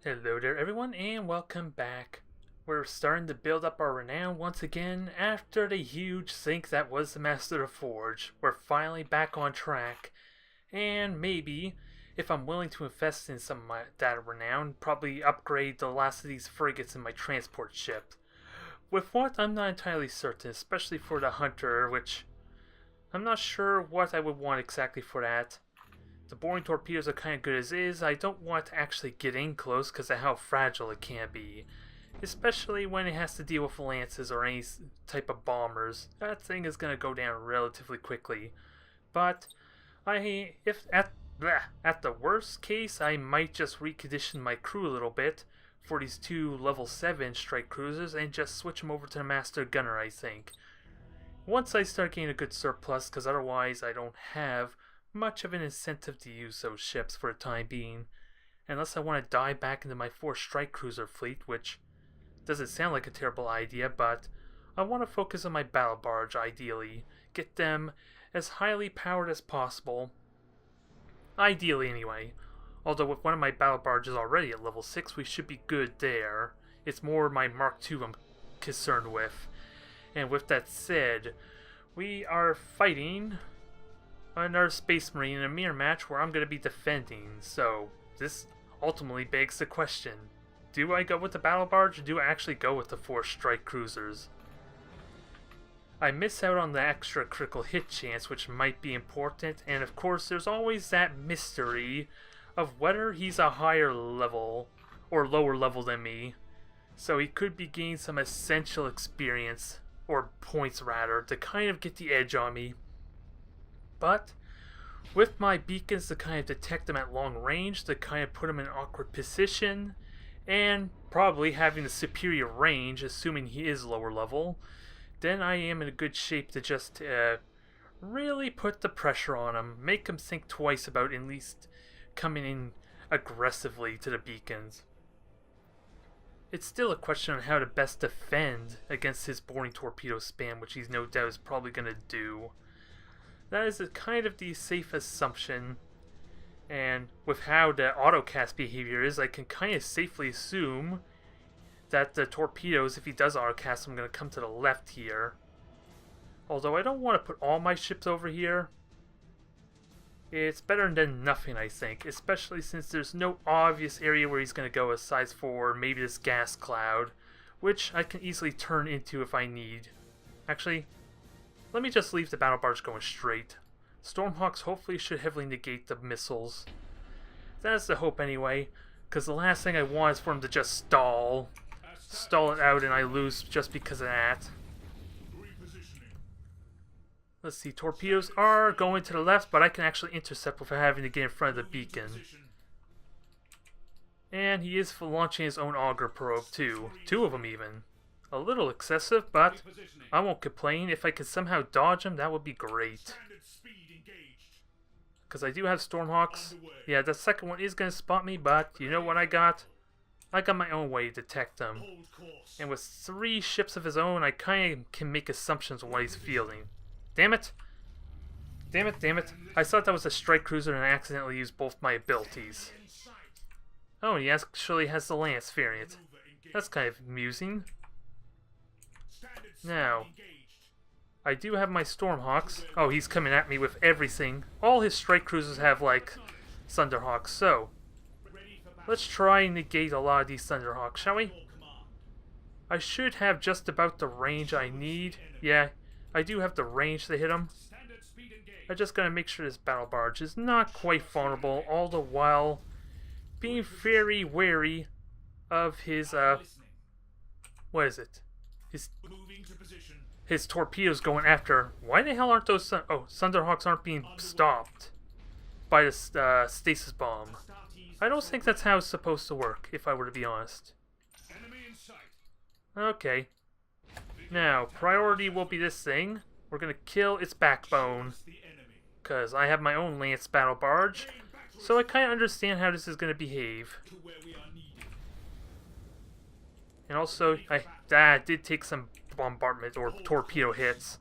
Hello there everyone and welcome back. We're starting to build up our renown once again after the huge sink that was the Master of Forge. We're finally back on track, and maybe, if I'm willing to invest in some of that renown, probably upgrade the last of these frigates in my transport ship. With what, I'm not entirely certain, especially for the Hunter, which I'm not sure what I would want exactly for that. The boring torpedoes are kind of good as is. I don't want to actually get in close because of how fragile it can be. Especially when it has to deal with lances or any type of bombers. That thing is going to go down relatively quickly. But if at the worst case, I might just recondition my crew a little bit for these two level 7 strike cruisers and just switch them over to the Master Gunner, I think. Once I start getting a good surplus, because otherwise I don't have much of an incentive to use those ships for the time being, unless I want to dive back into my 4 strike cruiser fleet, which doesn't sound like a terrible idea, but I want to focus on my battle barge ideally, get them as highly powered as possible, ideally anyway. Although with one of my battle barges already at level 6, we should be good there. It's more my Mark II I'm concerned with. And with that said, we are fighting another Space Marine in a mirror match where I'm going to be defending, so this ultimately begs the question, do I go with the battle barge or do I actually go with the 4 strike cruisers? I miss out on the extra critical hit chance, which might be important, and of course there's always that mystery of whether he's a higher level or lower level than me, so he could be gaining some essential experience, or points rather, to kind of get the edge on me. But with my beacons to kind of detect them at long range, to kind of put them in an awkward position, and probably having the superior range, assuming he is lower level, then I am in a good shape to just really put the pressure on him, make him think twice about at least coming in aggressively to the beacons. It's still a question on how to best defend against his boring torpedo spam, which he's no doubt is probably going to do. That is kind of the safe assumption, and with how the autocast behavior is, I can kind of safely assume that the torpedoes, if he does autocast, I'm going to come to the left here. Although I don't want to put all my ships over here. It's better than nothing, I think, especially since there's no obvious area where he's going to go aside for maybe this gas cloud, which I can easily turn into if I need. Actually, let me just leave the battle barge going straight. Stormhawks hopefully should heavily negate the missiles. That's the hope anyway, because the last thing I want is for him to just stall it out and I lose just because of that. Let's see, torpedoes are going to the left, but I can actually intercept without having to get in front of the beacon. And he is launching his own auger probe too. 2 of them even. A little excessive, but I won't complain. If I could somehow dodge him, that would be great. Because I do have Stormhawks. Yeah, the second one is going to spot me, but you know what I got? I got my own way to detect them. And with 3 ships of his own, I kind of can make assumptions on what he's fielding. Damn it! Damn it, damn it. I thought that was a strike cruiser and I accidentally used both my abilities. Oh, he actually has the Lance variant. That's kind of amusing. Now, I do have my Stormhawks. Oh, he's coming at me with everything. All his strike cruisers have, like, Thunderhawks, so let's try and negate a lot of these Thunderhawks, shall we? I should have just about the range I need. Yeah, I do have the range to hit him. I just gotta make sure this battle barge is not quite vulnerable, all the while being very wary of his, what is it? His torpedoes going after. Why the hell aren't those Thunderhawks aren't being stopped by the stasis bomb? I don't think that's how it's supposed to work, if I were to be honest. Okay. Now, priority will be this thing. We're gonna kill its backbone, because I have my own Lance battle barge, so I kind of understand how this is gonna behave. And also, I did take some bombardment or torpedo hits.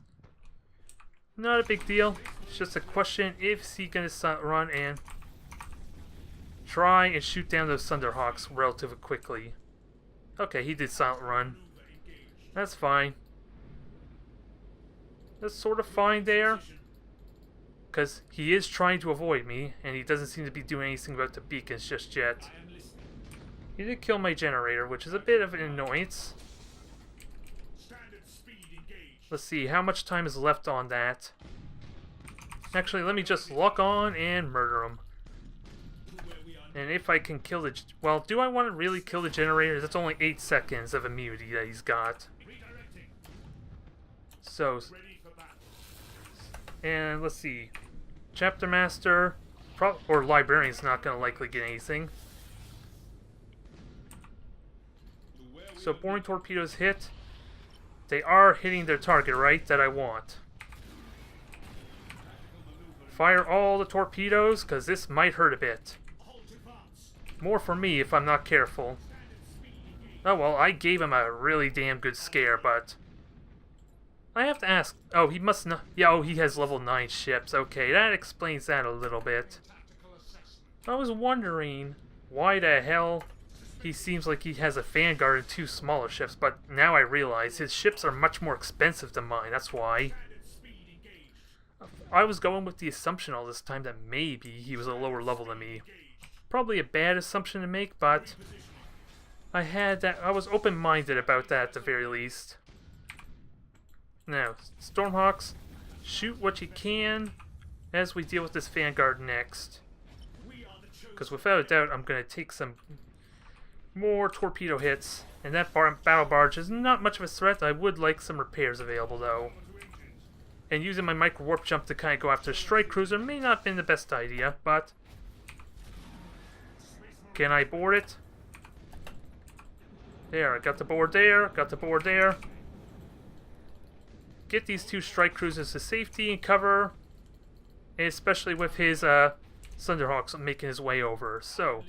Not a big deal. It's just a question if he's gonna run and try and shoot down those Thunderhawks relatively quickly. Okay, he did silent run. That's fine. That's sort of fine there. Because he is trying to avoid me, and he doesn't seem to be doing anything about the beacons just yet. He did kill my generator, which is a bit of an annoyance. Let's see, how much time is left on that? Actually, let me just lock on and murder him. And if I can kill the... Well, do I want to really kill the generators? That's only 8 seconds of immunity that he's got. So... And let's see. Chapter Master... or Librarian's not going to likely get anything. So boring torpedoes hit. They are hitting their target, right? That I want. Fire all the torpedoes, because this might hurt a bit. More for me if I'm not careful. Oh well, I gave him a really damn good scare, but... I have to ask... Oh, he must not... Yeah, oh, he has level 9 ships. Okay, that explains that a little bit. I was wondering why the hell he seems like he has a Vanguard and 2 smaller ships, but now I realize his ships are much more expensive than mine, that's why. I was going with the assumption all this time that maybe he was a lower level than me. Probably a bad assumption to make, but I was open-minded about that at the very least. Now, Stormhawks, shoot what you can as we deal with this Vanguard next. Because without a doubt, I'm going to take some more torpedo hits. And that battle barge is not much of a threat. I would like some repairs available, though. And using my micro warp jump to kind of go after a strike cruiser may not have been the best idea, but... Can I board it? There, I got the board there, got the board there. Get these 2 strike cruisers to safety and cover. And especially with his Thunderhawks making his way over. So,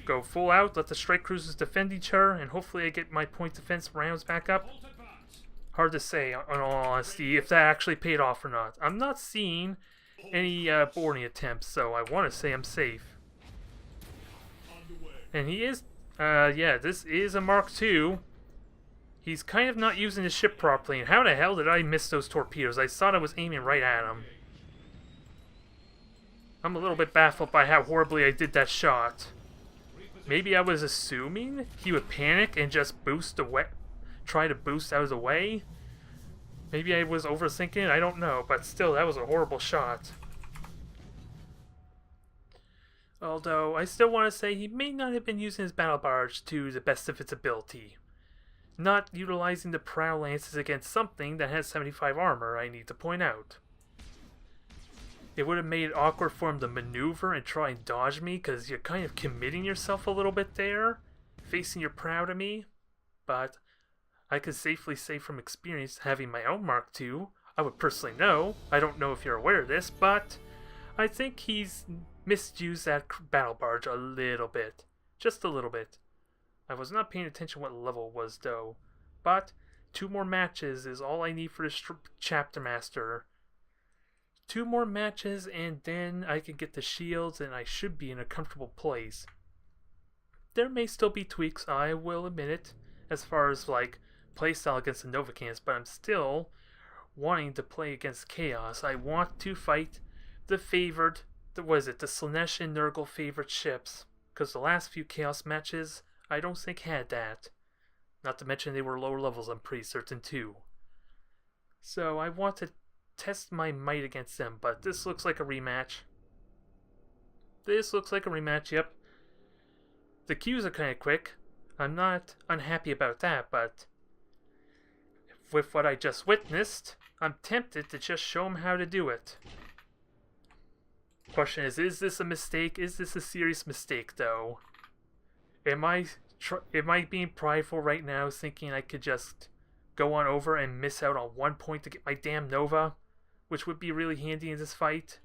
go full out, let the strike cruisers defend each other, and hopefully I get my point defense rounds back up. Hard to say, in all honesty, if that actually paid off or not. I'm not seeing any boarding attempts, so I want to say I'm safe. And he is, yeah, this is a Mark II. He's kind of not using his ship properly, and how the hell did I miss those torpedoes? I thought I was aiming right at him. I'm a little bit baffled by how horribly I did that shot. Maybe I was assuming he would panic and just try to boost out of the way? Maybe I was overthinking it, I don't know, but still, that was a horrible shot. Although, I still want to say he may not have been using his battle barge to the best of its ability. Not utilizing the prow lances against something that has 75 armor, I need to point out. It would have made it awkward for him to maneuver and try and dodge me, because you're kind of committing yourself a little bit there, facing your prow to me. But I could safely say from experience, having my own Mark II, I would personally know, I don't know if you're aware of this, but I think he's misused that battle barge a little bit. Just a little bit. I was not paying attention what level it was, though. But 2 more matches is all I need for this Chapter Master. 2 more matches, and then I can get the shields, and I should be in a comfortable place. There may still be tweaks, I will admit it, as far as, like, playstyle against the Novacans, but I'm still wanting to play against Chaos. I want to fight the favored, the Slaanesh and Nurgle favorite ships, because the last few Chaos matches, I don't think had that. Not to mention they were lower levels, I'm pretty certain too. So I want to test my might against them, but this looks like a rematch. This looks like a rematch, yep. The queues are kind of quick. I'm not unhappy about that, but with what I just witnessed, I'm tempted to just show them how to do it. Question is this a mistake? Is this a serious mistake, though? Am I being prideful right now, thinking I could just go on over and miss out on 1 point to get my damn Nova, which would be really handy in this fight?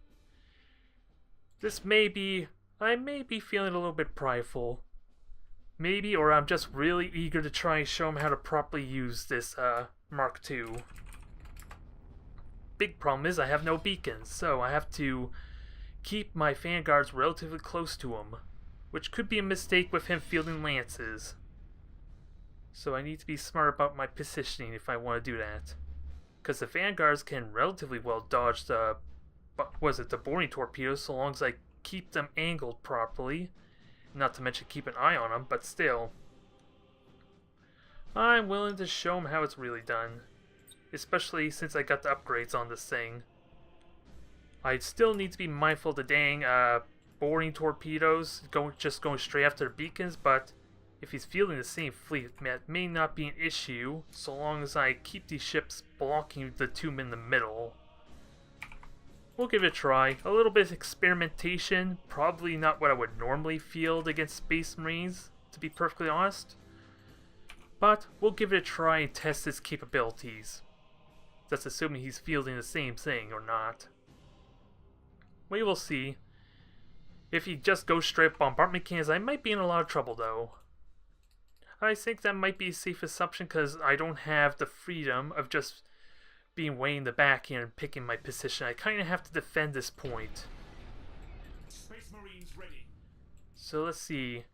I may be feeling a little bit prideful. Maybe, or I'm just really eager to try and show them how to properly use this Mark II. Big problem is I have no beacons, so I have to keep my vanguards relatively close to him, which could be a mistake with him fielding lances. So I need to be smart about my positioning if I want to do that. Because the vanguards can relatively well dodge the boarding torpedoes so long as I keep them angled properly. Not to mention keep an eye on them, but still. I'm willing to show them how it's really done. Especially since I got the upgrades on this thing. I still need to be mindful of the dang boarding torpedoes just going straight after the beacons, but if he's fielding the same fleet, that may not be an issue so long as I keep these ships blocking the two in the middle. We'll give it a try. A little bit of experimentation, probably not what I would normally field against Space Marines, to be perfectly honest. But we'll give it a try and test its capabilities. That's assuming he's fielding the same thing or not. We will see. If he just goes straight bombardment cannons, I might be in a lot of trouble though. I think that might be a safe assumption because I don't have the freedom of just being way in the back here and picking my position. I kind of have to defend this point. Space Marines ready. So let's see.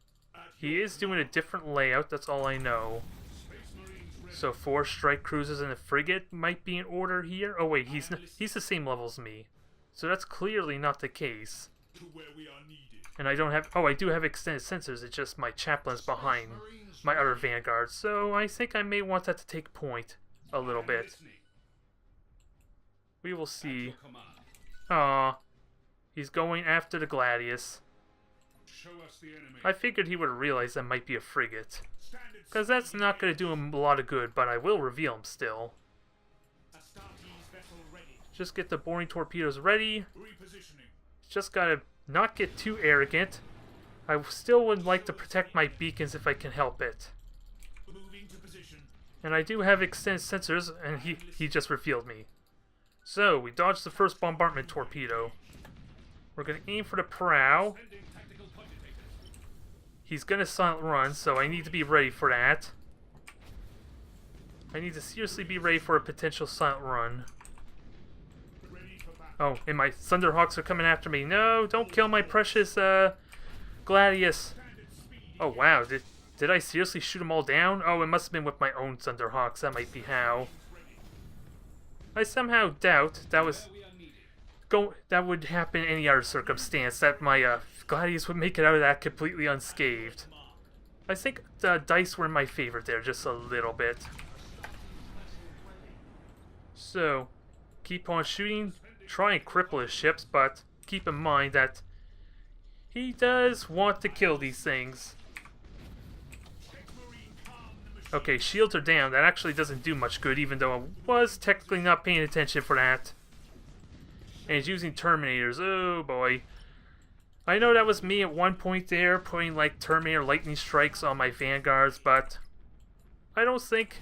He is doing a different layout, that's all I know. So 4 strike cruisers and a frigate might be in order here. Oh wait, he's the same level as me. So that's clearly not the case. And I don't have... Oh, I do have extended sensors, it's just my chaplain's behind my other vanguard. So I think I may want that to take point a little bit. We will see. Aw. He's going after the Gladius. I figured he would realize that might be a frigate. Because that's not going to do him a lot of good, but I will reveal him still. Just get the boarding torpedoes ready. Just gotta not get too arrogant. I still would like to protect my beacons if I can help it. And I do have extended sensors, and he just revealed me. So, we dodged the first bombardment torpedo. We're going to aim for the prow. He's going to silent run, so I need to be ready for that. I need to seriously be ready for a potential silent run. Oh, and my Thunderhawks are coming after me. No, don't kill my precious Gladius. Oh, wow. Did I seriously shoot them all down? Oh, it must have been with my own Thunderhawks. That might be how. I somehow doubt that would happen in any other circumstance, that my Gladius would make it out of that completely unscathed. I think the dice were in my favor there just a little bit. So, keep on shooting, try and cripple his ships, but keep in mind that he does want to kill these things. Okay, shields are down. That actually doesn't do much good, even though I was technically not paying attention for that. And he's using Terminators. Oh boy. I know that was me at one point there, putting like Terminator lightning strikes on my vanguards, but I don't think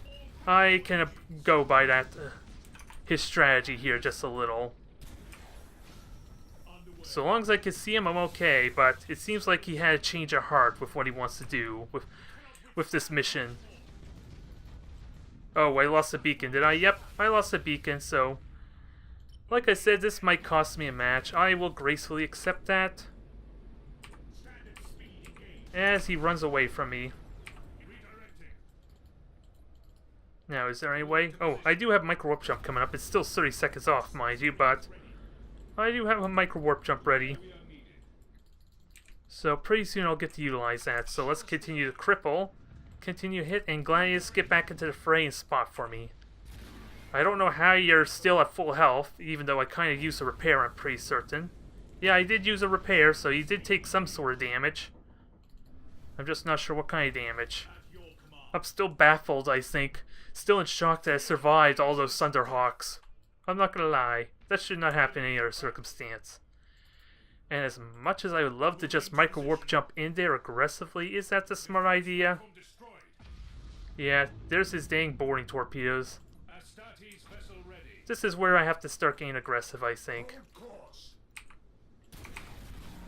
I can go by that his strategy here just a little. So long as I can see him, I'm okay, but it seems like he had a change of heart with what he wants to do with this mission. Oh, I lost a beacon, did I? Yep, I lost a beacon, so... Like I said, this might cost me a match. I will gracefully accept that. As he runs away from me. Now, is there any way? Oh, I do have micro warp jump coming up. It's still 30 seconds off, mind you, but... I do have a micro warp jump ready. So pretty soon I'll get to utilize that. So let's continue to cripple. Continue hit, and Gladius, get back into the fray and spot for me. I don't know how you're still at full health, even though I kind of used a repair, I'm pretty certain. Yeah, I did use a repair, so you did take some sort of damage. I'm just not sure what kind of damage. I'm still baffled, I think. Still in shock that I survived all those Thunderhawks. I'm not gonna lie, that should not happen in any other circumstance. And as much as I would love to just micro warp jump in there aggressively, is that the smart idea? Yeah, there's his dang boarding torpedoes. This is where I have to start getting aggressive, I think.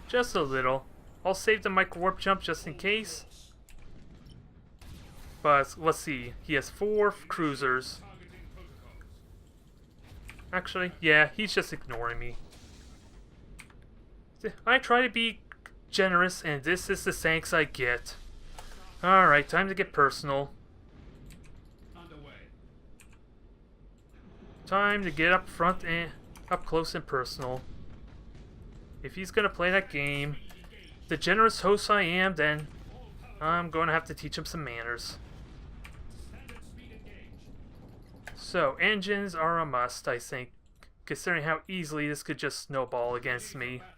Just a little. I'll save the micro warp jump just in case. But let's see. He has 4 cruisers. Actually, yeah, he's just ignoring me. I try to be generous, and this is the thanks I get. Alright, time to get personal. Underway. Time to get up front and up close and personal. If he's gonna play that game, the generous host I am, then I'm gonna have to teach him some manners. Standard speed engage. So, engines are a must, I think, considering how easily this could just snowball against me. Battle.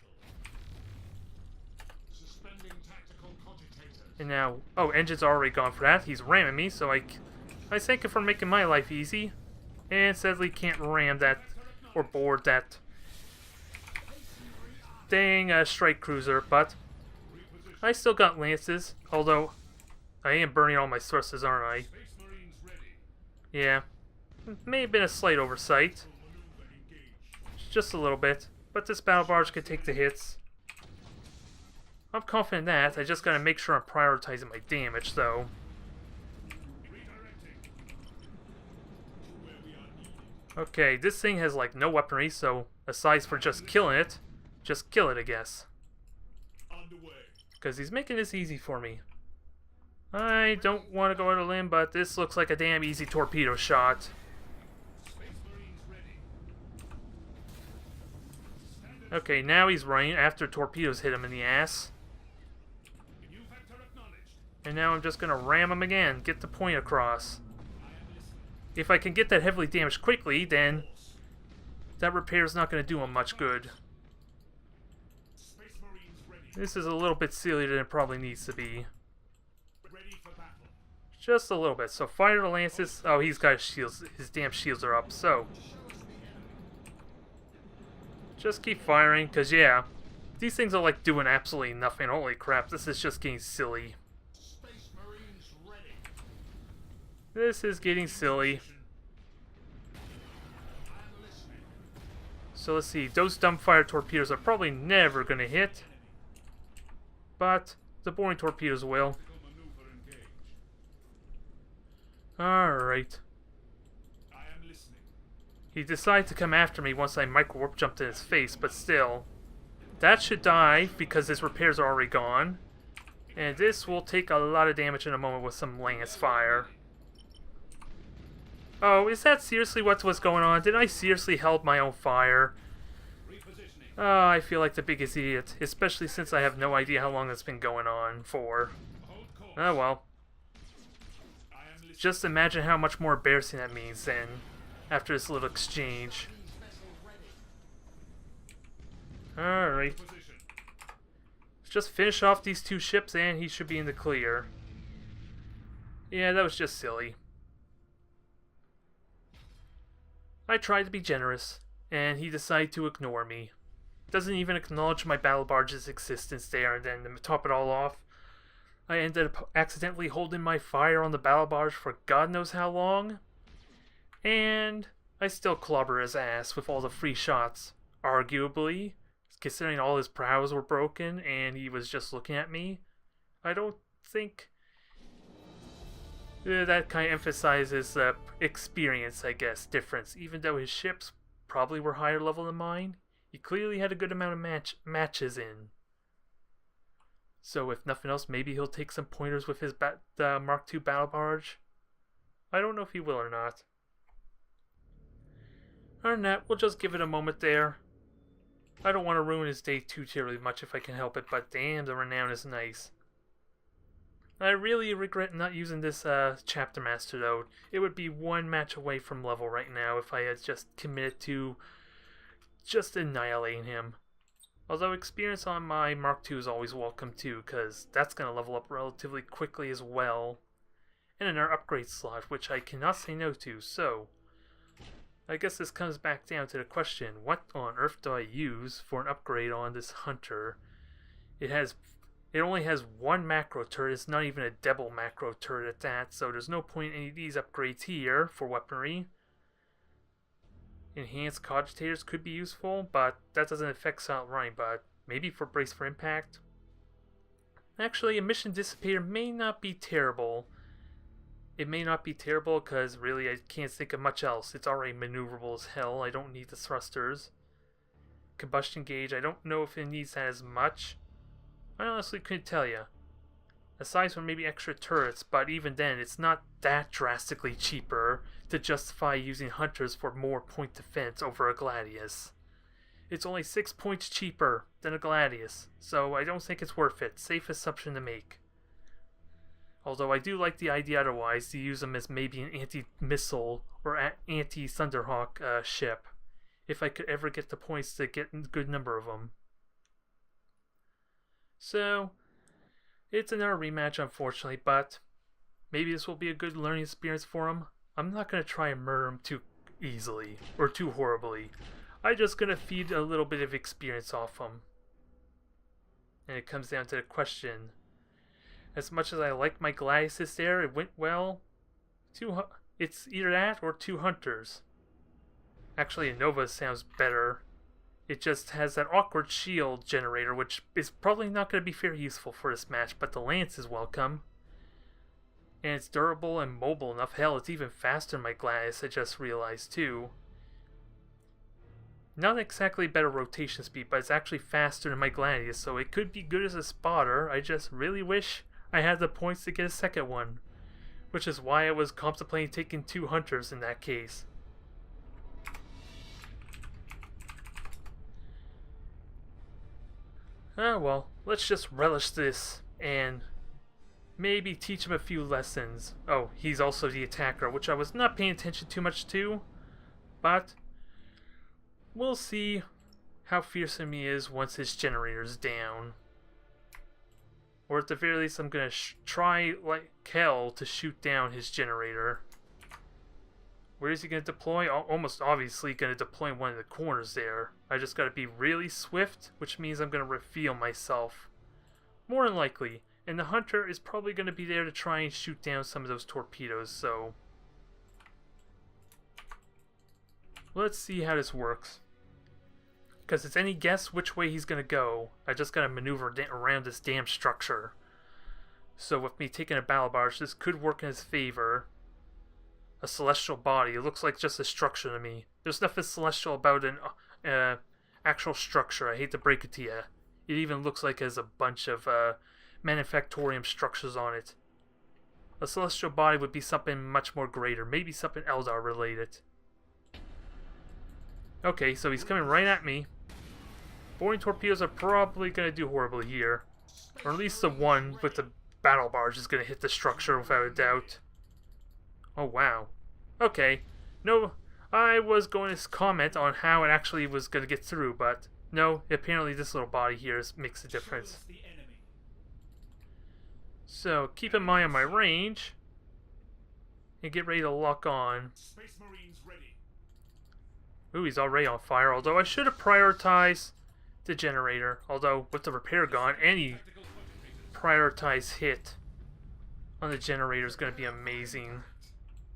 Suspending tactical cogitators. And now, oh, engine's already gone for that. He's ramming me, so I thank him for making my life easy. And sadly can't ram that, or board that dang strike cruiser, but I still got lances, although I am burning all my sources, aren't I? Space Marines ready. Yeah. May have been a slight oversight. Maneuver engage. Just a little bit. But this battle barge could take the hits. I'm confident in that. I just gotta make sure I'm prioritizing my damage, though. Redirecting. To where we are needed. Okay, this thing has like no weaponry, so aside for just killing it, just kill it, I guess. Underway. Because he's making this easy for me. I don't want to go out on a limb, but this looks like a damn easy torpedo shot. Space Marines ready. Standard Okay, now he's running after torpedoes hit him in the ass. new vector acknowledged. And now I'm just going to ram him again, get the point across. I am listening. If I can get that heavily damaged quickly, then that repair's not going to do him much good. Space Marines ready. This is a little bit sillier than it probably needs to be. Ready for battle. Just a little bit. So fire the lances. Oh, he's got his shields. His damn shields are up. So just keep firing, because yeah, these things are like doing absolutely nothing. Holy crap, this is just getting silly. Space Marines ready. This is getting silly. I'm listening. So let's see. Those dumbfire torpedoes are probably never going to hit. But the boring torpedoes will. Tactical maneuver engage. Alright. I am listening. He decided to come after me once I micro-warp jumped in his face, but still. That should die because his repairs are already gone. And this will take a lot of damage in a moment with some lance fire. Oh, is that seriously what was going on? Did I seriously held my own fire? Repositioning. Oh, I feel like the biggest idiot, especially since I have no idea how long it's been going on for. Hold course. Oh well. I am listening. Just imagine how much more embarrassing that means then, after this little exchange. Alright. Position. Let's just finish off these two ships and he should be in the clear. Yeah, that was just silly. I tried to be generous, and he decided to ignore me. Doesn't even acknowledge my battle barge's existence there, and then to top it all off, I ended up accidentally holding my fire on the battle barge for God knows how long. And I still clobber his ass with all the free shots. Arguably, considering all his prows were broken and he was just looking at me, I don't think that kind of emphasizes experience, I guess, difference. Even though his ships probably were higher level than mine, he clearly had a good amount of matches in. So if nothing else, maybe he'll take some pointers with his Mark II battle barge. I don't know if he will or not. Other than that, we'll just give it a moment there. I don't want to ruin his day too terribly much if I can help it, but damn, the renown is nice. I really regret not using this chapter master though. It would be one match away from level right now if I had just committed to just annihilating him. Although experience on my Mark II is always welcome too, because that's going to level up relatively quickly as well. And another upgrade slot, which I cannot say no to, so I guess this comes back down to the question, what on earth do I use for an upgrade on this hunter? It only has one macro turret. It's not even a double macro turret at that, so there's no point in any of these upgrades here for weaponry. Enhanced cogitators could be useful, but that doesn't affect silent running, but maybe for brace for impact. Actually, a mission dissipator may not be terrible. It may not be terrible because really I can't think of much else. It's already maneuverable as hell. I don't need the thrusters. combustion gauge. I don't know if it needs that as much. I honestly couldn't tell you. Aside from maybe extra turrets, but even then, it's not that drastically cheaper to justify using hunters for more point defense over a Gladius. It's only 6 points cheaper than a Gladius, so I don't think it's worth it. Safe assumption to make. Although I do like the idea otherwise to use them as maybe an anti-missile or anti-Thunderhawk ship, if I could ever get the points to get a good number of them. So, it's another rematch unfortunately, but maybe this will be a good learning experience for him. I'm not going to try and murder him too easily, or too horribly. I'm just going to feed a little bit of experience off him. And it comes down to the question. As much as I like my Gladius there, it went well. It's either that or 2 hunters. Actually, a Nova sounds better. It just has that awkward shield generator, which is probably not going to be very useful for this match, but the Lance is welcome. And it's durable and mobile enough. Hell, it's even faster than my Gladius, I just realized too. Not exactly better rotation speed, but it's actually faster than my Gladius, so it could be good as a spotter. I just really wish I had the points to get a second one, which is why I was contemplating taking 2 hunters in that case. Ah well, let's just relish this and maybe teach him a few lessons. Oh, he's also the attacker, which I was not paying attention too much to, but we'll see how fearsome he is once his generator's down. Or at the very least, I'm going to try like hell to shoot down his generator. Where is he going to deploy? Almost obviously going to deploy in one of the corners there. I just got to be really swift, which means I'm going to reveal myself. More than likely. And the hunter is probably going to be there to try and shoot down some of those torpedoes, so let's see how this works. Because it's any guess which way he's going to go. I just got to maneuver around this damn structure. So with me taking a battle barge, this could work in his favor. A celestial body. It looks like just a structure to me. There's nothing celestial about an actual structure. I hate to break it to you. It even looks like it has a bunch of manufactorium structures on it. A celestial body would be something much more greater. Maybe something Eldar related. Okay, so he's coming right at me. Boarding torpedoes are probably going to do horribly here. Or at least the one with the battle barge is going to hit the structure without a doubt. Oh, wow. Okay. No, I was going to comment on how it actually was going to get through, but no, apparently this little body here makes a difference. So, keep in mind on my range. And get ready to lock on. Space Marines ready. Ooh, he's already on fire, although I should have prioritized the generator. Although, with the repair gone, any prioritized hit on the generator is going to be amazing.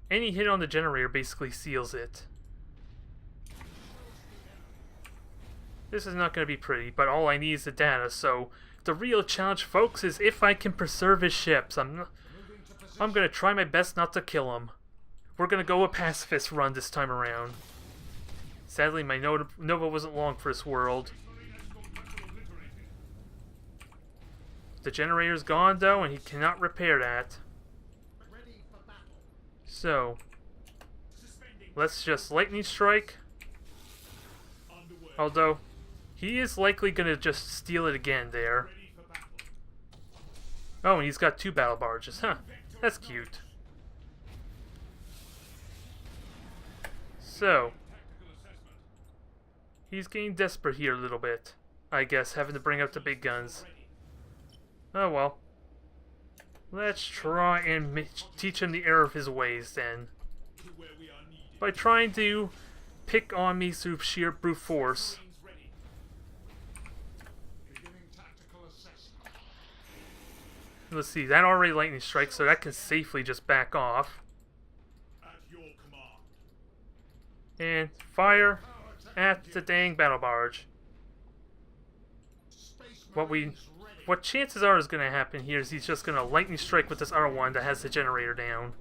Any hit on the generator basically seals it. This is not going to be pretty, but all I need is the data, so the real challenge, folks, is if I can preserve his ships. I'm going to try my best not to kill him. We're going to go a pacifist run this time around. Sadly, my Nova wasn't long for this world. The generator's gone, though, and he cannot repair that. So, let's just lightning strike. Although, he is likely going to just steal it again there. Oh, and he's got 2 battle barges. Huh, that's cute. So, he's getting desperate here a little bit. I guess, having to bring up the big guns. Oh well. Let's try and teach him the error of his ways then. By trying to pick on me through sheer brute force. Let's see, that already lightning strikes, so that can safely just back off. And fire at the dang battle barge. What chances are is going to happen here is he's just going to lightning strike with this other one that has the generator down.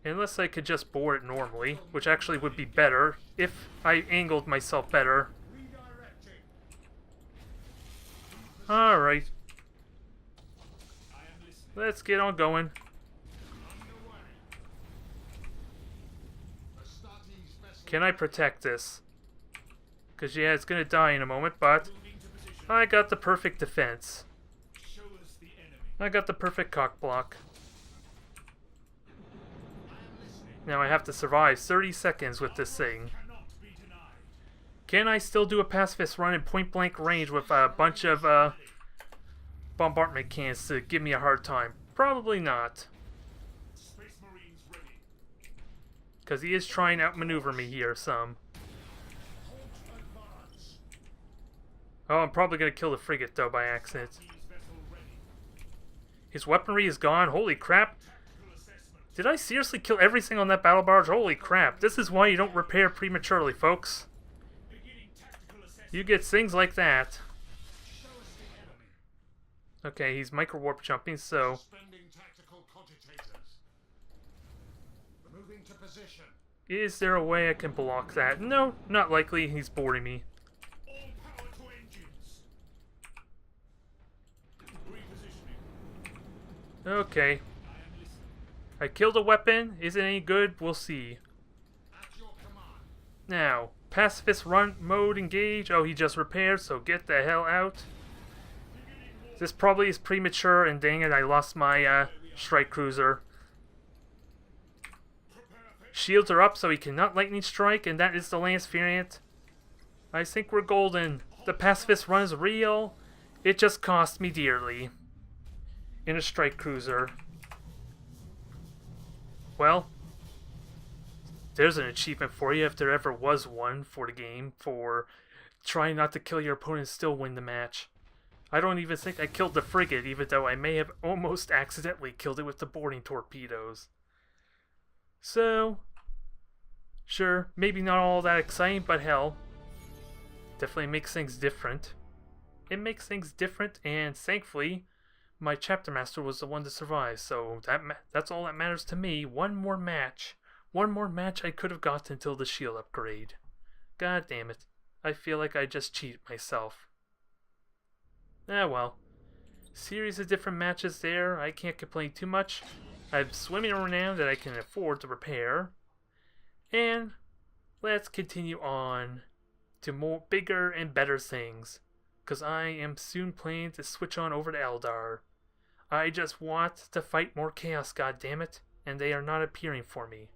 Unless I could just board it normally, which actually would be better if I angled myself better. Alright. Let's get on going. Can I protect this? Because yeah, it's gonna die in a moment, but I got the perfect defense. I got the perfect cock block. Now I have to survive 30 seconds with this thing. Can I still do a pacifist run in point blank range with a bunch of bombardment cannons to give me a hard time? Probably not. Because he is trying to outmaneuver me here some. Oh, I'm probably going to kill the frigate though by accident. His weaponry is gone. Holy crap. Did I seriously kill everything on that battle barge? Holy crap. This is why you don't repair prematurely, folks. You get things like that. Okay, he's micro warp jumping, so... Is there a way I can block that? No, not likely. He's boarding me. Okay. I killed a weapon. Is it any good? We'll see. Now, pacifist run mode engage. Oh, he just repaired, so get the hell out. This probably is premature, and dang it, I lost my strike cruiser. Shields are up, so he cannot lightning strike, and that is the Lance variant. I think we're golden. The pacifist run is real. It just cost me dearly. In a strike cruiser. Well, there's an achievement for you if there ever was one for the game, for trying not to kill your opponent and still win the match. I don't even think I killed the frigate, even though I may have almost accidentally killed it with the boarding torpedoes. So, sure, maybe not all that exciting, but hell, definitely makes things different. It makes things different, and thankfully, my chapter master was the one to survive, so that's all that matters to me. One more match I could have gotten until the shield upgrade. God damn it, I feel like I just cheated myself. Ah well, series of different matches there, I can't complain too much. I'm swimming around that I can afford to repair. And let's continue on to more bigger and better things, because I am soon planning to switch on over to Eldar. I just want to fight more chaos, goddammit, and they are not appearing for me.